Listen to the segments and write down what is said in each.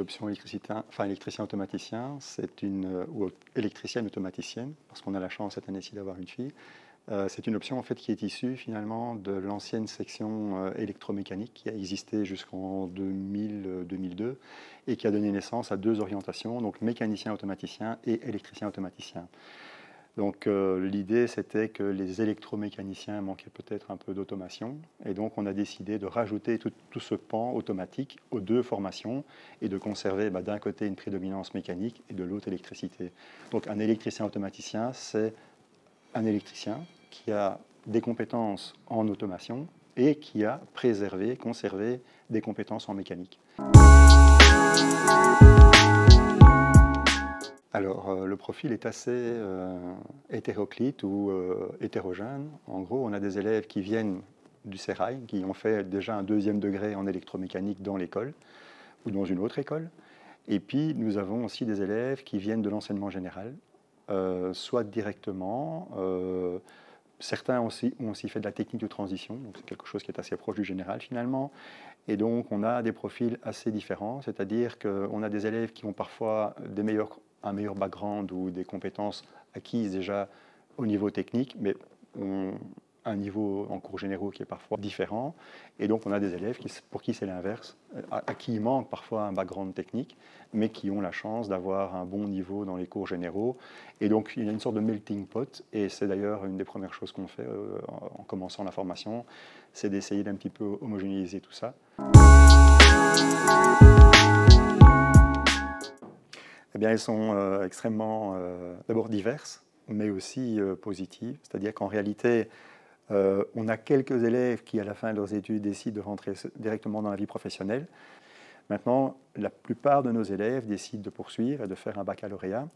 l'option électricien automaticien, ou électricienne automaticienne, parce qu'on a la chance cette année-ci d'avoir une fille. C'est une option en fait qui est issue finalement de l'ancienne section électromécanique qui a existé jusqu'en 2000-2002 et qui a donné naissance à deux orientations, donc mécanicien automaticien et électricien automaticien. Donc l'idée c'était que les électromécaniciens manquaient peut-être un peu d'automation et donc on a décidé de rajouter tout ce pan automatique aux deux formations et de conserver d'un côté une prédominance mécanique et de l'autre électricité. Donc un électricien automaticien, c'est un électricien qui a des compétences en automation et qui a conservé des compétences en mécanique. Alors, le profil est assez hétéroclite ou hétérogène. En gros, on a des élèves qui viennent du sérail, qui ont fait déjà un deuxième degré en électromécanique dans l'école ou dans une autre école. Et puis, nous avons aussi des élèves qui viennent de l'enseignement général, soit directement. Certains ont aussi fait de la technique de transition, donc c'est quelque chose qui est assez proche du général finalement. Et donc on a des profils assez différents, c'est-à-dire qu'on a des élèves qui ont parfois un meilleur background ou des compétences acquises déjà au niveau technique, mais ont un niveau en cours généraux qui est parfois différent. Et donc on a des élèves pour qui c'est l'inverse, à qui il manque parfois un background technique, mais qui ont la chance d'avoir un bon niveau dans les cours généraux. Et donc il y a une sorte de melting pot, et c'est d'ailleurs une des premières choses qu'on fait en commençant la formation, c'est d'essayer d'un petit peu homogénéiser tout ça. Eh bien, elles sont extrêmement, d'abord diverses, mais aussi positives. C'est-à-dire qu'en réalité, on a quelques élèves qui, à la fin de leurs études, décident de rentrer directement dans la vie professionnelle. Maintenant, la plupart de nos élèves décident de poursuivre et de faire un baccalauréat.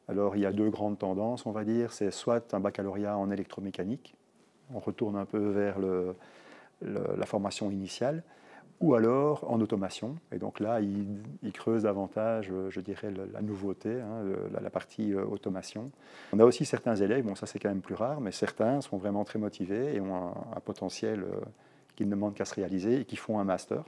Alors, il y a deux grandes tendances, on va dire. C'est soit un baccalauréat en électromécanique, on retourne un peu vers la formation initiale, ou alors en automation. Et donc là, ils creusent davantage, je dirais, la nouveauté, la partie automation. On a aussi certains élèves, bon ça c'est quand même plus rare, mais certains sont vraiment très motivés et ont un potentiel qu'ils ne demandent qu'à se réaliser et qui font un master.